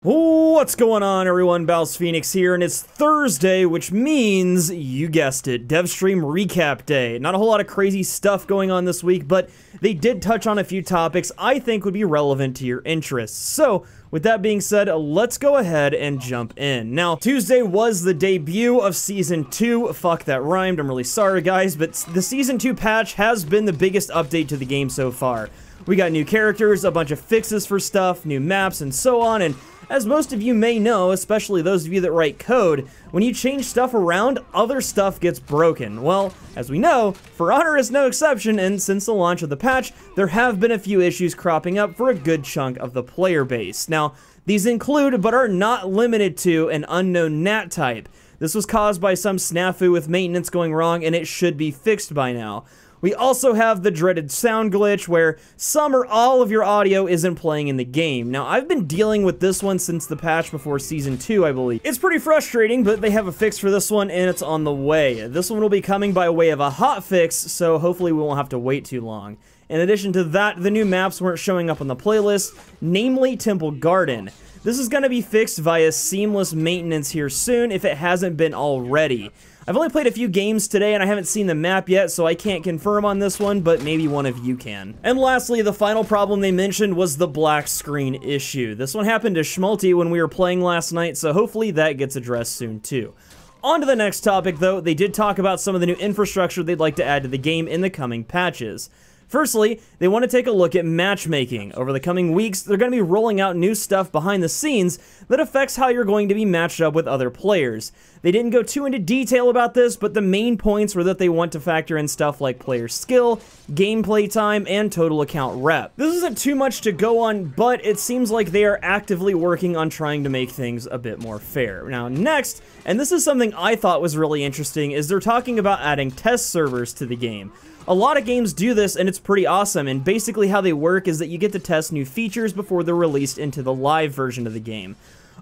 What's going on, everyone? BouseFeenux here, and it's Thursday, which means, you guessed it, DevStream Recap Day. Not a whole lot of crazy stuff going on this week, but they did touch on a few topics I think would be relevant to your interests. So, with that being said, let's go ahead and jump in. Now, Tuesday was the debut of Season 2. Fuck, that rhymed. I'm really sorry, guys, but the Season 2 patch has been the biggest update to the game so far. We got new characters, a bunch of fixes for stuff, new maps, and so on, and as most of you may know, especially those of you that write code, when you change stuff around, other stuff gets broken. Well, as we know, For Honor is no exception, and since the launch of the patch, there have been a few issues cropping up for a good chunk of the player base. Now, these include, but are not limited to, an unknown NAT type. This was caused by some snafu with maintenance going wrong, and it should be fixed by now. We also have the dreaded sound glitch where some or all of your audio isn't playing in the game. Now, I've been dealing with this one since the patch before Season 2, I believe. It's pretty frustrating, but they have a fix for this one, and it's on the way. This one will be coming by way of a hotfix, so hopefully we won't have to wait too long. In addition to that, the new maps weren't showing up on the playlist, namely Temple Garden. This is going to be fixed via seamless maintenance here soon if it hasn't been already. I've only played a few games today and I haven't seen the map yet, so I can't confirm on this one, but maybe one of you can. And lastly, the final problem they mentioned was the black screen issue. This one happened to Schmalti when we were playing last night, so hopefully that gets addressed soon too. On to the next topic though, they did talk about some of the new infrastructure they'd like to add to the game in the coming patches. Firstly, they want to take a look at matchmaking. Over the coming weeks, they're going to be rolling out new stuff behind the scenes that affects how you're going to be matched up with other players. They didn't go too into detail about this, but the main points were that they want to factor in stuff like player skill, gameplay time, and total account rep. This isn't too much to go on, but it seems like they are actively working on trying to make things a bit more fair. Now, next, and this is something I thought was really interesting, is they're talking about adding test servers to the game. A lot of games do this, and it's pretty awesome, and basically how they work is that you get to test new features before they're released into the live version of the game.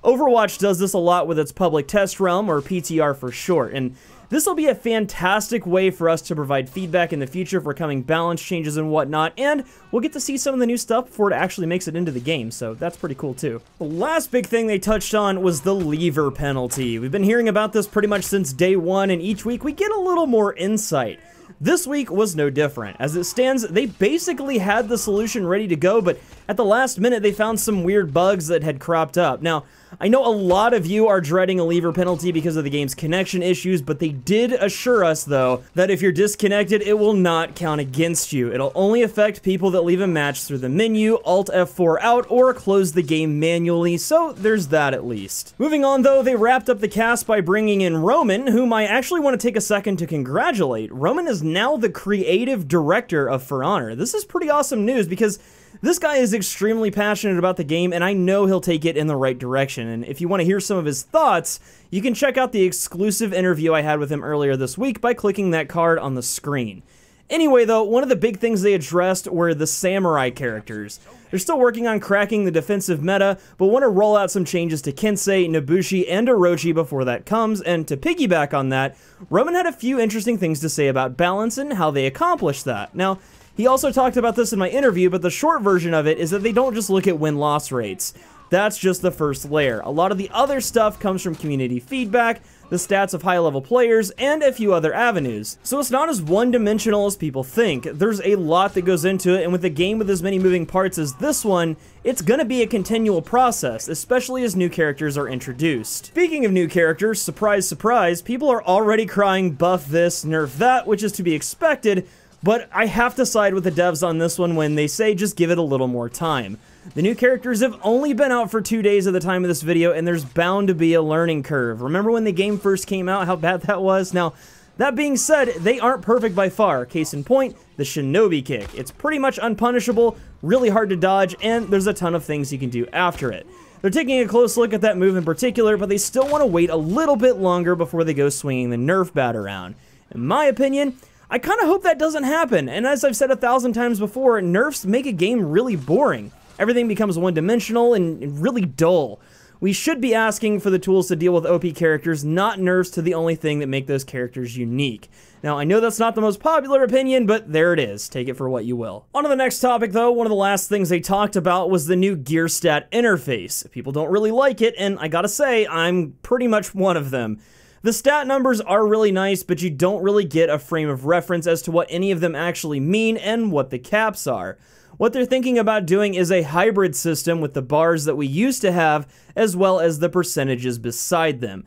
Overwatch does this a lot with its public test realm, or PTR for short, and this will be a fantastic way for us to provide feedback in the future for coming balance changes and whatnot, and we'll get to see some of the new stuff before it actually makes it into the game, so that's pretty cool too. The last big thing they touched on was the lever penalty. We've been hearing about this pretty much since day one, and each week we get a little more insight. This week was no different. As it stands, they basically had the solution ready to go, but at the last minute they found some weird bugs that had cropped up. Now, I know a lot of you are dreading a lever penalty because of the game's connection issues, but they did assure us, though, that if you're disconnected, it will not count against you. It'll only affect people that leave a match through the menu, Alt F4 out, or close the game manually, so there's that at least. Moving on, though, they wrapped up the cast by bringing in Roman, whom I actually want to take a second to congratulate. Roman is now the creative director of For Honor. This is pretty awesome news because this guy is extremely passionate about the game, and I know he'll take it in the right direction. And if you want to hear some of his thoughts, you can check out the exclusive interview I had with him earlier this week by clicking that card on the screen. Anyway, though, one of the big things they addressed were the samurai characters. They're still working on cracking the defensive meta, but want to roll out some changes to Kensei, Nobushi, and Orochi before that comes, and to piggyback on that, Roman had a few interesting things to say about balance and how they accomplished that. Now, he also talked about this in my interview, but the short version of it is that they don't just look at win-loss rates. That's just the first layer. A lot of the other stuff comes from community feedback, the stats of high-level players, and a few other avenues. So it's not as one-dimensional as people think. There's a lot that goes into it, and with a game with as many moving parts as this one, it's gonna be a continual process, especially as new characters are introduced. Speaking of new characters, surprise, surprise, people are already crying buff this, nerf that, which is to be expected, but I have to side with the devs on this one when they say just give it a little more time. The new characters have only been out for 2 days at the time of this video, and there's bound to be a learning curve. Remember when the game first came out, how bad that was? Now, that being said, they aren't perfect by far. Case in point, the Shinobi kick. It's pretty much unpunishable, really hard to dodge, and there's a ton of things you can do after it. They're taking a close look at that move in particular, but they still want to wait a little bit longer before they go swinging the nerf bat around. In my opinion, I kind of hope that doesn't happen, and as I've said 1,000 times before, nerfs make a game really boring. Everything becomes one-dimensional and really dull. we should be asking for the tools to deal with OP characters, not nerfs to the only thing that make those characters unique. Now, I know that's not the most popular opinion, but there it is. Take it for what you will. On to the next topic, though. One of the last things they talked about was the new gear stat interface. People don't really like it, and I gotta say, I'm pretty much one of them. The stat numbers are really nice, but you don't really get a frame of reference as to what any of them actually mean and what the caps are. What they're thinking about doing is a hybrid system with the bars that we used to have, as well as the percentages beside them.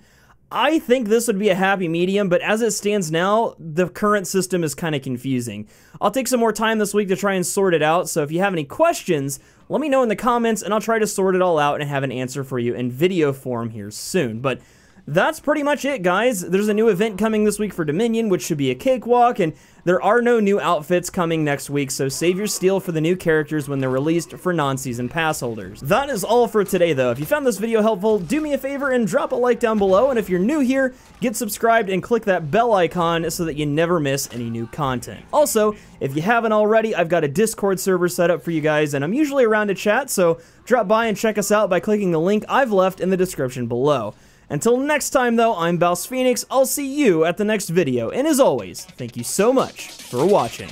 I think this would be a happy medium, but as it stands now, the current system is kind of confusing. I'll take some more time this week to try and sort it out, so if you have any questions, let me know in the comments, and I'll try to sort it all out and have an answer for you in video form here soon. But that's pretty much it, guys. There's a new event coming this week for Dominion, which should be a cakewalk, and there are no new outfits coming next week, so save your steel for the new characters when they're released for non-season pass holders. That is all for today, though. If you found this video helpful, do me a favor and drop a like down below, and if you're new here, get subscribed and click that bell icon so that you never miss any new content. Also, if you haven't already, I've got a Discord server set up for you guys, and I'm usually around to chat, so drop by and check us out by clicking the link I've left in the description below. Until next time, though, I'm BouseFeenux. I'll see you at the next video, and as always, thank you so much for watching.